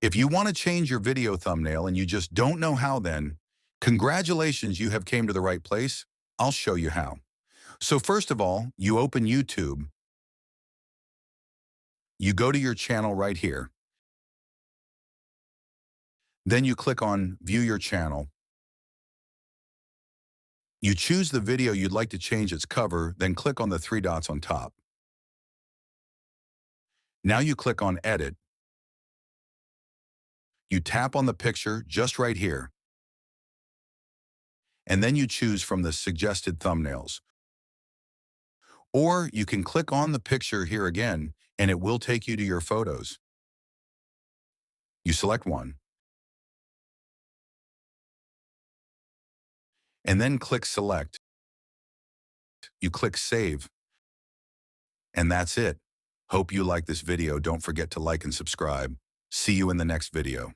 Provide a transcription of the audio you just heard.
If you want to change your video thumbnail and you just don't know how, then congratulations, you have came to the right place. I'll show you how. So first of all, you open YouTube, you go to your channel right here. Then you click on View Your Channel. You choose the video you'd like to change its cover, then click on the three dots on top. Now you click on Edit. You tap on the picture just right here. And then you choose from the suggested thumbnails. Or you can click on the picture here again, and it will take you to your photos. You select one. And then click Select. You click Save. And that's it. Hope you like this video. Don't forget to like and subscribe. See you in the next video.